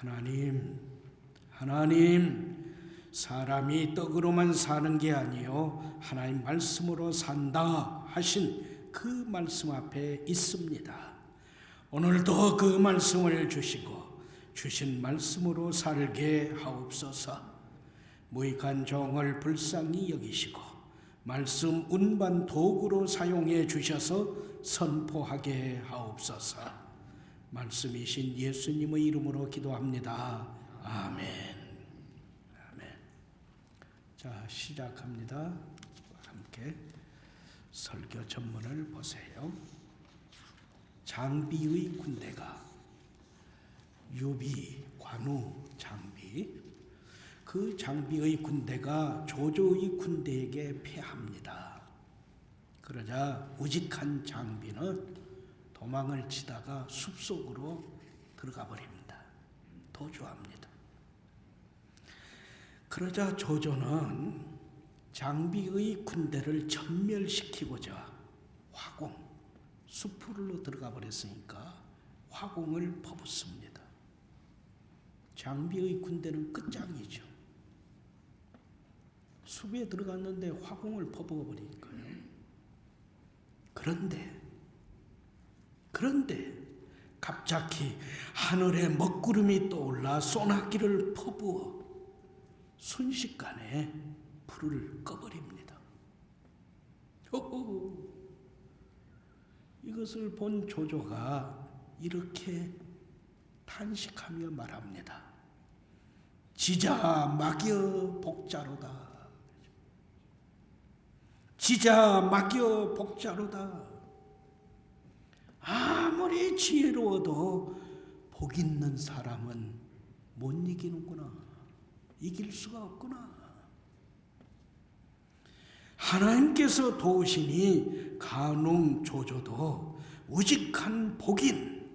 하나님, 사람이 떡으로만 사는 게 아니요 하나님 말씀으로 산다 하신 그 말씀 앞에 있습니다. 오늘도 그 말씀을 주시고 주신 말씀으로 살게 하옵소서. 무익한 종을 불쌍히 여기시고 말씀 운반 도구로 사용해 주셔서 선포하게 하옵소서. 말씀이신 예수님의 이름으로 기도합니다. 아멘. 아멘. 자, 시작합니다. 함께 설교 전문을 보세요. 장비의 군대가, 유비, 관우, 장비, 그 장비의 군대가 조조의 군대에게 패합니다. 그러자 우직한 장비는 도망을 치다가 숲속으로 들어가 버립니다. 도주합니다. 그러자 조조는 장비의 군대를 전멸시키고자 화공, 숲으로 들어가 버렸으니까 화공을 퍼붓습니다. 장비의 군대는 끝장이죠. 숲에 들어갔는데 화공을 퍼부어버리니까요. 그런데 갑자기 하늘에 먹구름이 떠올라 소나기를 퍼부어 순식간에 불을 꺼버립니다. 이것을 본 조조가 이렇게 탄식하며 말합니다. 지자 막여 복자로다. 지자 막여 복자로다. 아무리 지혜로워도 복 있는 사람은 못 이기는구나. 이길 수가 없구나. 하나님께서 도우시니 간웅 조조도 우직한 복인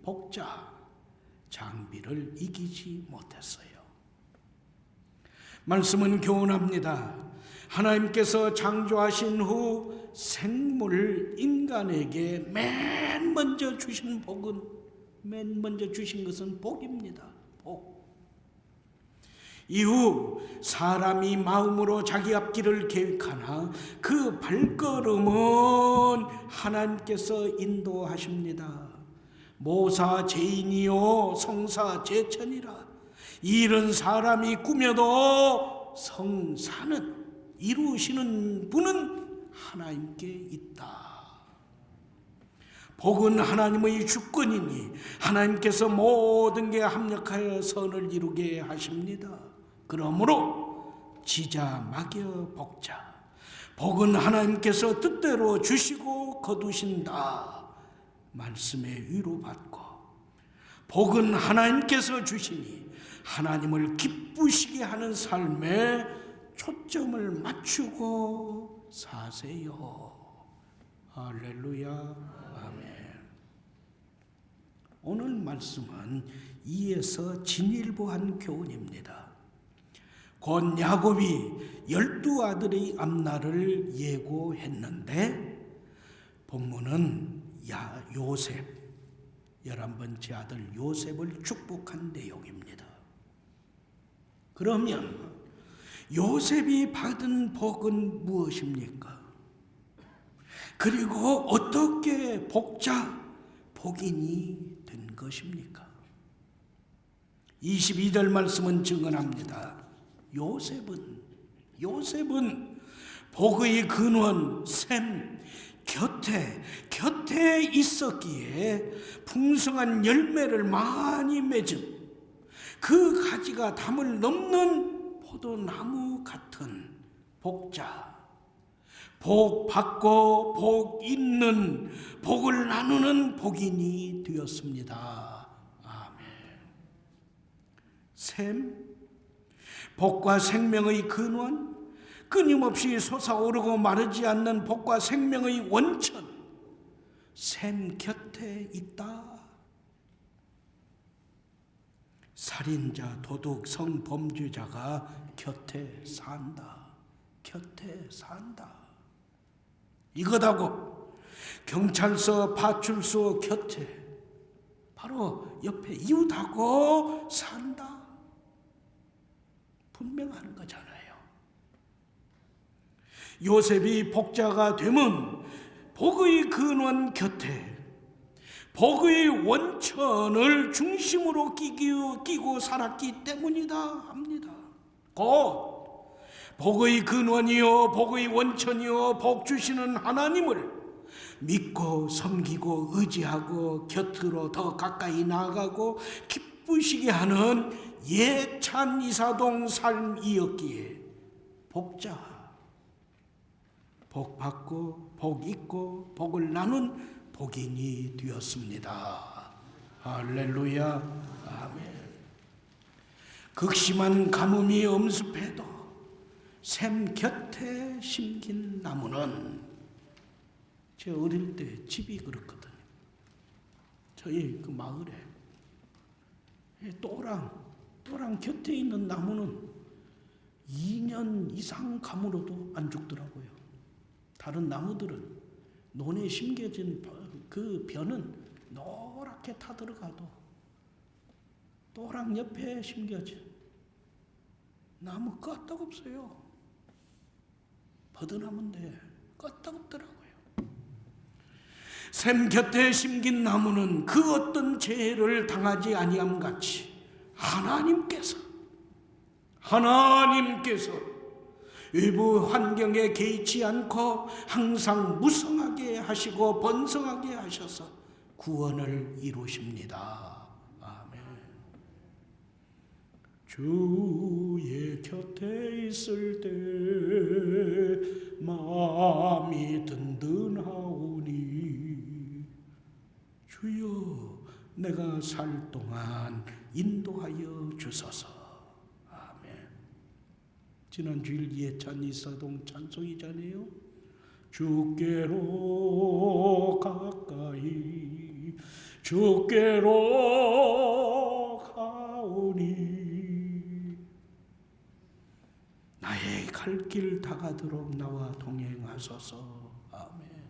복자 장비를 이기지 못했어요. 말씀은 교훈합니다. 하나님께서 창조하신 후 생물 인간에게 맨 먼저 주신 복은, 맨 먼저 주신 것은 복입니다. 복. 이후 사람이 마음으로 자기 앞길을 계획하나 그 발걸음은 하나님께서 인도하십니다. 모사 제인이요 성사 제천이라. 이런 사람이 꾸며도 성사는 이루시는 분은 하나님께 있다. 복은 하나님의 주권이니 하나님께서 모든 게 합력하여 선을 이루게 하십니다. 그러므로 지자 막여 복자, 복은 하나님께서 뜻대로 주시고 거두신다 말씀에 위로받고, 복은 하나님께서 주시니 하나님을 기쁘시게 하는 삶에 초점을 맞추고 사세요. 할렐루야. 아멘. 오늘 말씀은 2에서 진일보한 교훈입니다. 곧 야곱이 12아들의 앞날을 예고했는데 본문은 요셉, 11번째 아들 요셉을 축복한 내용입니다. 그러면 요셉이 받은 복은 무엇입니까? 그리고 어떻게 복인이 된 것입니까? 22절 말씀은 증언합니다. 요셉은 복의 근원 셈 곁에 있었기에 풍성한 열매를 많이 맺은 그 가지가 담을 넘는 포도나무 같은 복자, 복 받고 복 있는, 복을 나누는 복인이 되었습니다. 아멘. 셈, 복과 생명의 근원, 끊임없이 솟아오르고 마르지 않는 복과 생명의 원천, 셈 곁에 있다. 살인자, 도둑, 성범죄자가 곁에 산다. 이것하고 경찰서, 파출소 곁에, 바로 옆에 이웃하고 산다. 분명한 거잖아요. 요셉이 복자가 되면 복의 근원 곁에 복의 원천을 중심으로 끼고 살았기 때문이다 합니다. 곧 복의 근원이요 복의 원천이요 복 주시는 하나님을 믿고 섬기고 의지하고 곁으로 더 가까이 나아가고 기쁘시게 하는 예찬 이사동 삶이었기에 복자, 복 받고 복 있고 복을 나눈 복인이 되었습니다. 할렐루야. 아멘. 극심한 가뭄이 엄습해도 샘 곁에 심긴 나무는, 제 어릴 때 집이 그렇거든요. 저희 그 마을에 또랑 곁에 있는 나무는 2년 이상 가물어도 안 죽더라고요. 다른 나무들은 논에 심겨진 그 벼는 노랗게 타들어가도 또랑 옆에 심겨진 나무 끄떡없어요. 버드나무인데 끄떡없더라고요. 샘 곁에 심긴 나무는 그 어떤 재해를 당하지 아니함 같이 하나님께서 외부 환경에 개의치 않고 항상 무성하게 하시고 번성하게 하셔서 구원을 이루십니다. 아멘. 주의 곁에 있을 때 마음이 든든하오니 주여 내가 살 동안 인도하여 주소서. 지난 주일 예찬 이사동 찬송이잖아요. 주께로 가까이 주께로 가오니 나의 갈 길 다가도록 나와 동행하소서. 아멘.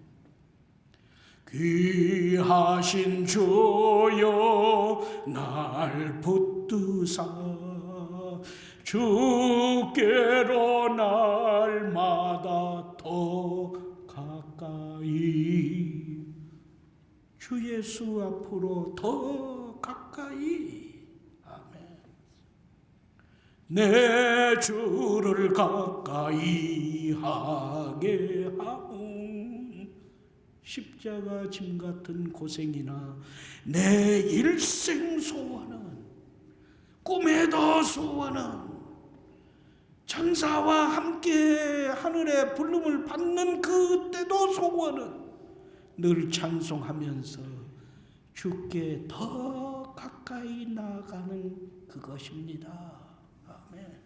귀하신 주여 날 붙드사 주께로 날마다 더 가까이, 주 예수 앞으로 더 가까이. 아멘. 내 주를 가까이 하게 하오. 십자가 짐 같은 고생이나 내 일생 소원은, 꿈에도 소원은 천사와 함께 하늘의 부름을 받는 그때도 소원은 늘 찬송하면서 주께 더 가까이 나아가는 그것입니다. 아멘.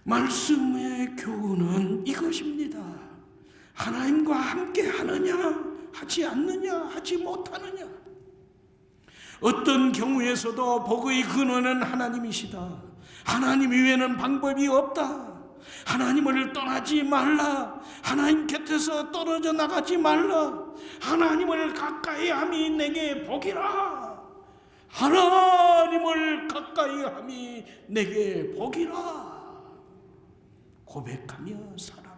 말씀의 교훈은 이것입니다. 하나님과 함께 하느냐 하지 않느냐 하지 못하느냐. 어떤 경우에서도 복의 근원은 하나님이시다. 하나님 이외에는 방법이 없다. 하나님을 떠나지 말라. 하나님 곁에서 떨어져 나가지 말라. 하나님을 가까이 함이 내게 복이라. 하나님을 가까이 함이 내게 복이라. 고백하며 살아라.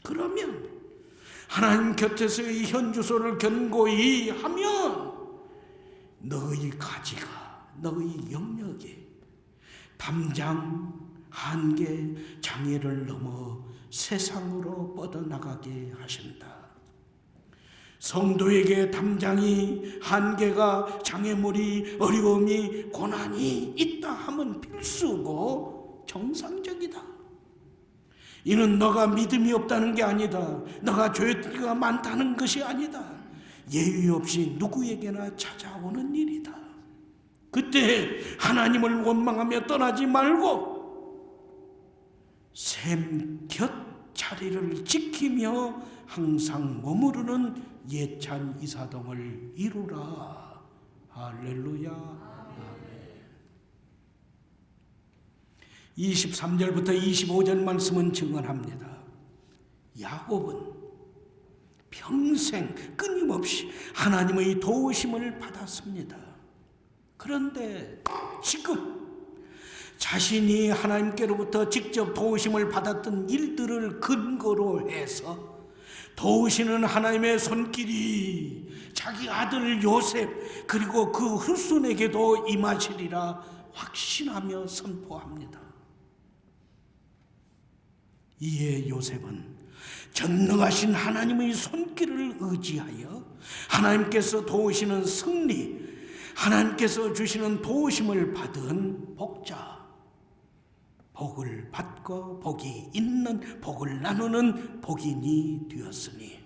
그러면 하나님 곁에서의 현주소를 견고히 하면 너의 가지가, 너의 영역이 담장, 한계, 장애를 넘어 세상으로 뻗어나가게 하신다. 성도에게 담장이, 한계가, 장애물이, 어려움이, 고난이 있다 하면 필수고 정상적이다. 이는 너가 믿음이 없다는 게 아니다. 너가 죄가 많다는 것이 아니다. 예의 없이 누구에게나 찾아오는 일이다. 그때 하나님을 원망하며 떠나지 말고 샘 곁 자리를 지키며 항상 머무르는 예찬 이사동을 이루라. 할렐루야. 23절부터 25절 말씀은 증언합니다. 야곱은 평생 끊임없이 하나님의 도우심을 받았습니다. 그런데 지금 자신이 하나님께로부터 직접 도우심을 받았던 일들을 근거로 해서 도우시는 하나님의 손길이 자기 아들 요셉 그리고 그 후손에게도 임하시리라 확신하며 선포합니다. 이에 요셉은 전능하신 하나님의 손길을 의지하여 하나님께서 도우시는 승리, 하나님께서 주시는 도우심을 받은 복자, 복을 받고 복이 있는, 복을 나누는 복인이 되었으니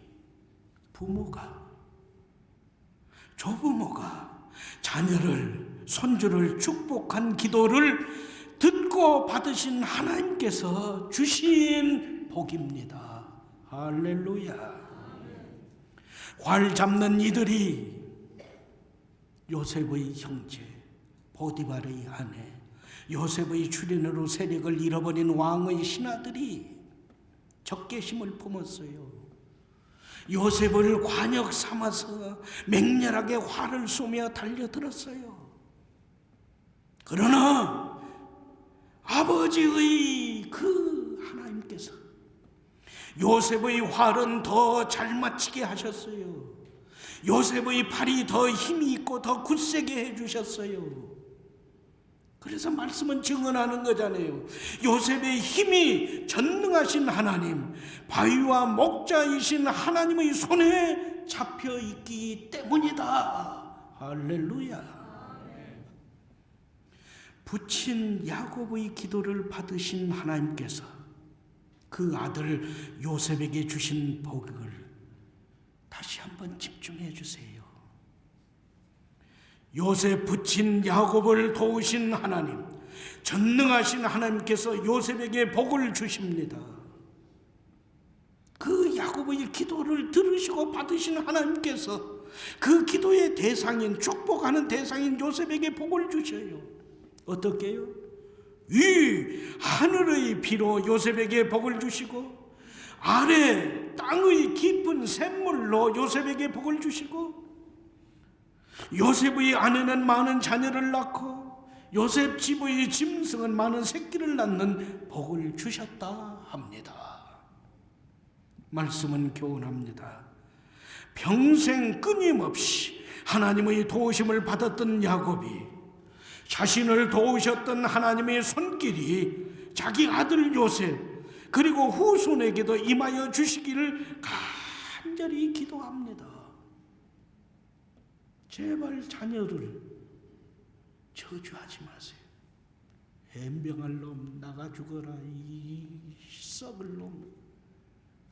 부모가, 조부모가 자녀를, 손주를 축복한 기도를 듣고 받으신 하나님께서 주신 복입니다. 할렐루야. 활 잡는 이들이 요셉의 형제 보디발의 아내, 요셉의 출연으로 세력을 잃어버린 왕의 신하들이 적개심을 품었어요. 요셉을 관역 삼아서 맹렬하게 화를 쏘며 달려들었어요. 그러나 아버지의 그 하나님께서 요셉의 활은 더 잘 맞히게 하셨어요. 요셉의 팔이 더 힘이 있고 더 굳세게 해주셨어요. 그래서 말씀은 증언하는 거잖아요. 요셉의 힘이 전능하신 하나님, 바위와 목자이신 하나님의 손에 잡혀 있기 때문이다. 할렐루야. 부친 야곱의 기도를 받으신 하나님께서 그 아들 요셉에게 주신 복을 다시 한번 집중해 주세요. 요셉 부친 야곱을 도우신 하나님, 전능하신 하나님께서 요셉에게 복을 주십니다. 그 야곱의 기도를 들으시고 받으신 하나님께서 그 기도의 대상인, 축복하는 대상인 요셉에게 복을 주셔요. 어떻게 해요? 위 하늘의 비로 요셉에게 복을 주시고, 아래 땅의 깊은 샘물로 요셉에게 복을 주시고, 요셉의 아내는 많은 자녀를 낳고 요셉 집의 짐승은 많은 새끼를 낳는 복을 주셨다 합니다. 말씀은 교훈합니다. 평생 끊임없이 하나님의 도우심을 받았던 야곱이 자신을 도우셨던 하나님의 손길이 자기 아들 요셉 그리고 후손에게도 임하여 주시기를 간절히 기도합니다. 제발 자녀를 저주하지 마세요. 엠병할 놈, 나가 죽어라, 이 썩을 놈,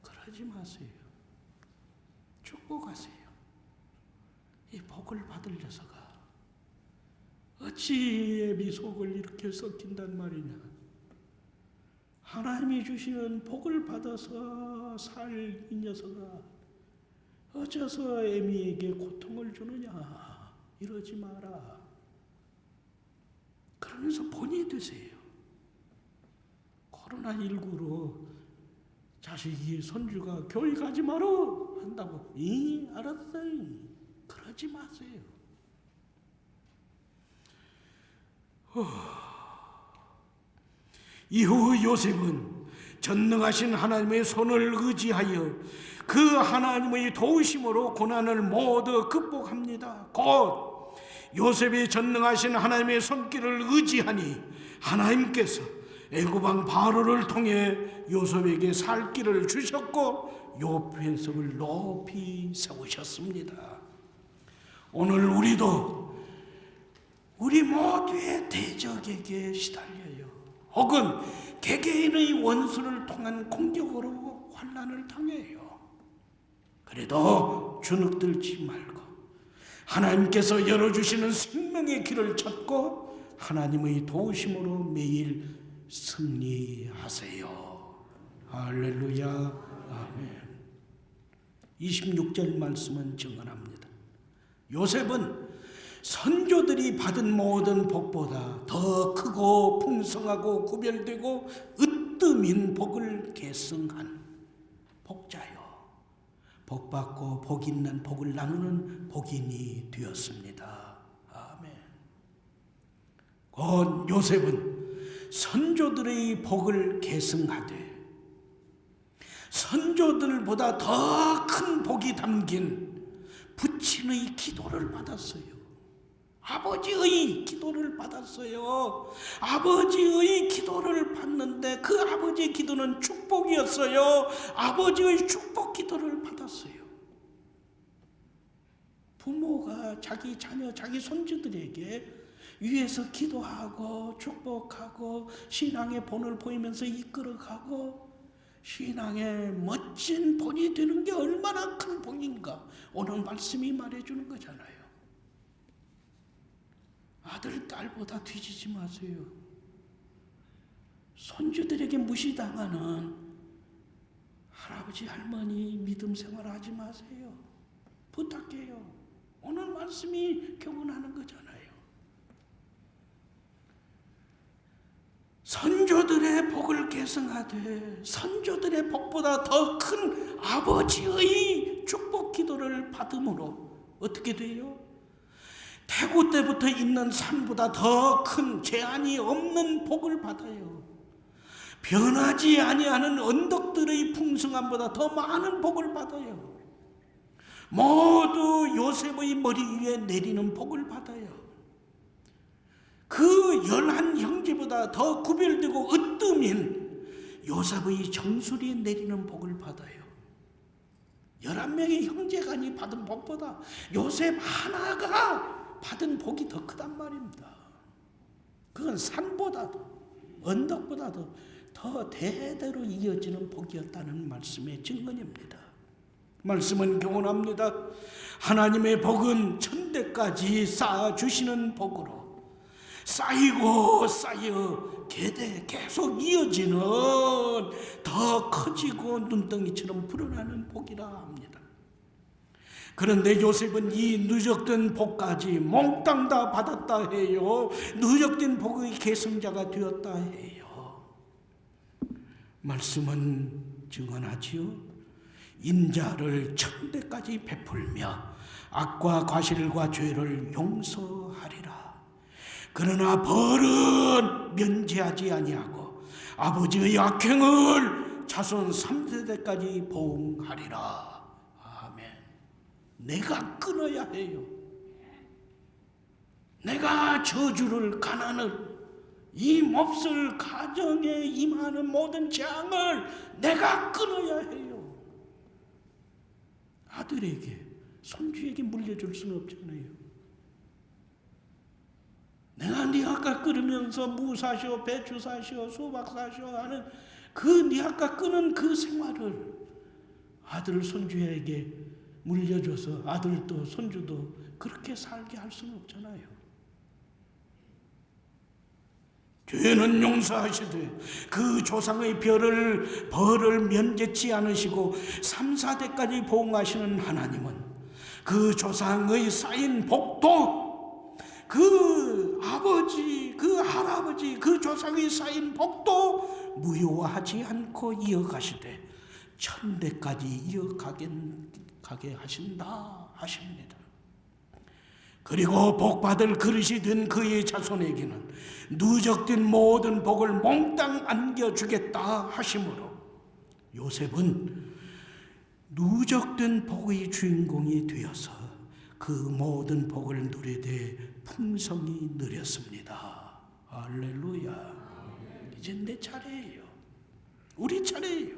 그러지 마세요. 축복하세요. 이 복을 받을 녀석아, 어찌 애비 속을 이렇게 썩힌단 말이냐. 하나님이 주시는 복을 받아서 살 이 녀석아, 어째서 애미에게 고통을 주느냐. 이러지 마라. 그러면서 본이 되세요. 코로나19로 자식이, 손주가 교회 가지 마라 한다고, 알았어요. 그러지 마세요. 이후 요셉은 전능하신 하나님의 손을 의지하여 그 하나님의 도우심으로 고난을 모두 극복합니다. 곧 요셉이 전능하신 하나님의 손길을 의지하니 하나님께서 애굽왕 바로를 통해 요셉에게 살 길을 주셨고 요셉을 높이 세우셨습니다. 오늘 우리도 우리 모두의 대적에게 시달려요. 혹은 개개인의 원수를 통한 공격으로 환난을 당해요. 그래도 주눅들지 말고 하나님께서 열어주시는 생명의 길을 찾고 하나님의 도우심으로 매일 승리하세요. 할렐루야. 아멘. 26절 말씀은 증언합니다. 요셉은 선조들이 받은 모든 복보다 더 크고 풍성하고 구별되고 으뜸인 복을 계승한 복자요, 복받고 복 있는 복을 나누는 복인이 되었습니다. 아멘. 곧 요셉은 선조들의 복을 계승하되 선조들보다 더 큰 복이 담긴 부친의 기도를 받았어요. 아버지의 기도를 받았어요. 아버지의 기도를 받는데 그 아버지의 기도는 축복이었어요. 아버지의 축복 기도를 받았어요. 부모가 자기 자녀, 자기 손주들에게 위에서 기도하고 축복하고 신앙의 본을 보이면서 이끌어가고 신앙의 멋진 본이 되는 게 얼마나 큰 복인가 오늘 말씀이 말해주는 거잖아요. 아들, 딸보다 뒤지지 마세요. 손주들에게 무시당하는 할아버지, 할머니 믿음 생활하지 마세요. 부탁해요. 오늘 말씀이 교훈하는 거잖아요. 선조들의 복을 계승하되 선조들의 복보다 더 큰 아버지의 축복 기도를 받음으로 어떻게 돼요? 태고 때부터 있는 산보다 더 큰 제한이 없는 복을 받아요. 변하지 아니하는 언덕들의 풍성함보다 더 많은 복을 받아요. 모두 요셉의 머리 위에 내리는 복을 받아요. 그 11 형제보다 더 구별되고 으뜸인 요셉의 정수리에 내리는 복을 받아요. 11명의 형제간이 받은 복보다 요셉 하나가 받은 복이 더 크단 말입니다. 그건 산보다도 언덕보다도 더 대대로 이어지는 복이었다는 말씀의 증언입니다. 말씀은 교훈합니다. 하나님의 복은 천대까지 쌓아주시는 복으로 쌓이고 쌓여 계대 계속 이어지는 더 커지고 눈덩이처럼 불어나는 복이라 합니다. 그런데 요셉은 이 누적된 복까지 몽땅 다 받았다 해요. 누적된 복의 계승자가 되었다 해요. 말씀은 증언하지요. 인자를 천대까지 베풀며 악과 과실과 죄를 용서하리라. 그러나 벌은 면제하지 아니하고 아버지의 악행을 자손 3세대까지 보응하리라. 아멘. 내가 끊어야 해요. 내가 저주를, 가난을, 이 몹쓸 가정에 임하는 모든 재앙을 내가 끊어야 해요. 아들에게, 손주에게 물려줄 수는 없잖아요. 내가 네 아까 끓으면서 무 사시오, 배추 사시오, 수박 사시오 하는 그 네 아까 끄는 그 생활을 아들, 손주에게 물려줘서 아들도 손주도 그렇게 살게 할 수는 없잖아요. 죄는 용서하시되 그 조상의 벌을 면제치 않으시고 3, 4대까지 보응하시는 하나님은 그 조상의 쌓인 복도 그 아버지, 그 할아버지, 그 조상의 쌓인 복도 무효화하지 않고 이어가시되 천대까지 이어가게 하신다 하십니다. 그리고 복받을 그릇이 된 그의 자손에게는 누적된 모든 복을 몽땅 안겨주겠다 하심으로 요셉은 누적된 복의 주인공이 되어서 그 모든 복을 누리되 풍성히 누렸습니다. 할렐루야. 이제 내 차례예요. 우리 차례예요.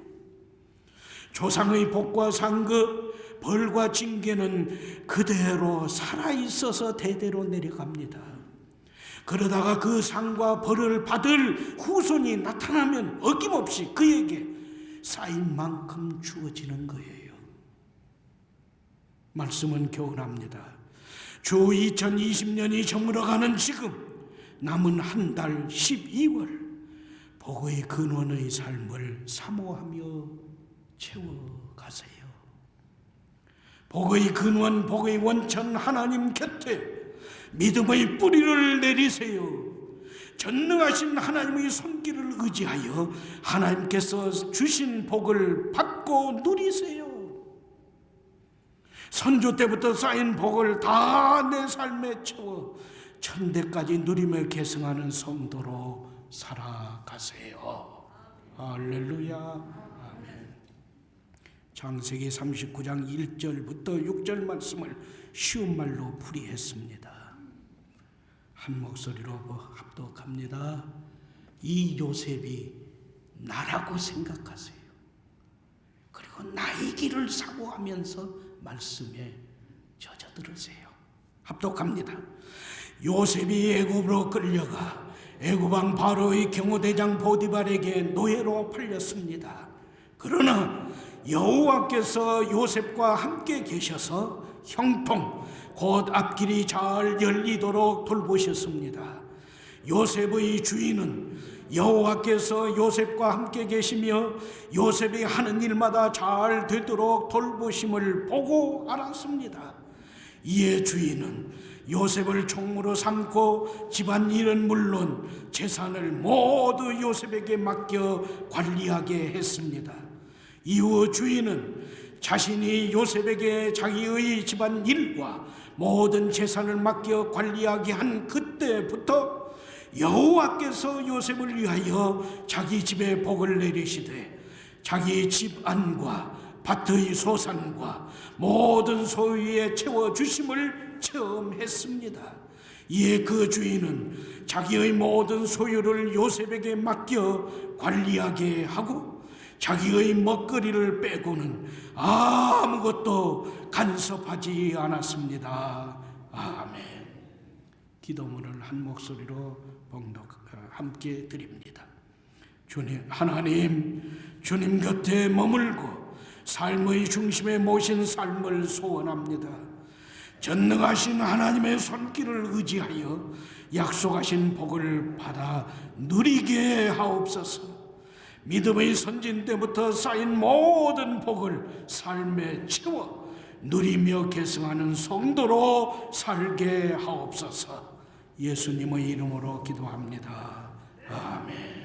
조상의 복과 상급, 벌과 징계는 그대로 살아있어서 대대로 내려갑니다. 그러다가 그 상과 벌을 받을 후손이 나타나면 어김없이 그에게 쌓인 만큼 주어지는 거예요. 말씀은 교훈합니다. 주 2020년이 저물어가는 지금 남은 한 달 12월 복의 근원의 삶을 사모하며 채워가세요. 복의 근원, 복의 원천 하나님 곁에 믿음의 뿌리를 내리세요. 전능하신 하나님의 손길을 의지하여 하나님께서 주신 복을 받고 누리세요. 선조 때부터 쌓인 복을 다 내 삶에 채워 천대까지 누리며 계승하는 성도로 살아가세요. 할렐루야. 아멘. 창세기 39장 1절부터 6절 말씀을 쉬운 말로 풀이했습니다. 한 목소리로 합독합니다. 이 요셉이 나라고 생각하세요. 그리고 나의 길을 사모하면서 말씀에 젖어들으세요. 합독합니다. 요셉이 애굽으로 끌려가 애굽왕 바로의 경호대장 보디발에게 노예로 팔렸습니다. 그러나 여호와께서 요셉과 함께 계셔서 형통 곧 앞길이 잘 열리도록 돌보셨습니다. 요셉의 주인은 여호와께서 요셉과 함께 계시며 요셉이 하는 일마다 잘 되도록 돌보심을 보고 알았습니다. 이에 주인은 요셉을 총무로 삼고 집안일은 물론 재산을 모두 요셉에게 맡겨 관리하게 했습니다. 이후 주인은 자신이 요셉에게 자기의 집안일과 모든 재산을 맡겨 관리하게 한 그때부터 여호와께서 요셉을 위하여 자기 집에 복을 내리시되 자기 집 안과 밭의 소산과 모든 소유에 채워주심을 체험했습니다. 이에 그 주인은 자기의 모든 소유를 요셉에게 맡겨 관리하게 하고 자기의 먹거리를 빼고는 아무것도 간섭하지 않았습니다. 아멘. 기도문을 한 목소리로 함께 드립니다. 주님, 하나님, 주님 곁에 머물고 삶의 중심에 모신 삶을 소원합니다. 전능하신 하나님의 손길을 의지하여 약속하신 복을 받아 누리게 하옵소서. 믿음의 선진 때부터 쌓인 모든 복을 삶에 채워 누리며 계승하는 성도로 살게 하옵소서. 예수님의 이름으로 기도합니다. 아멘.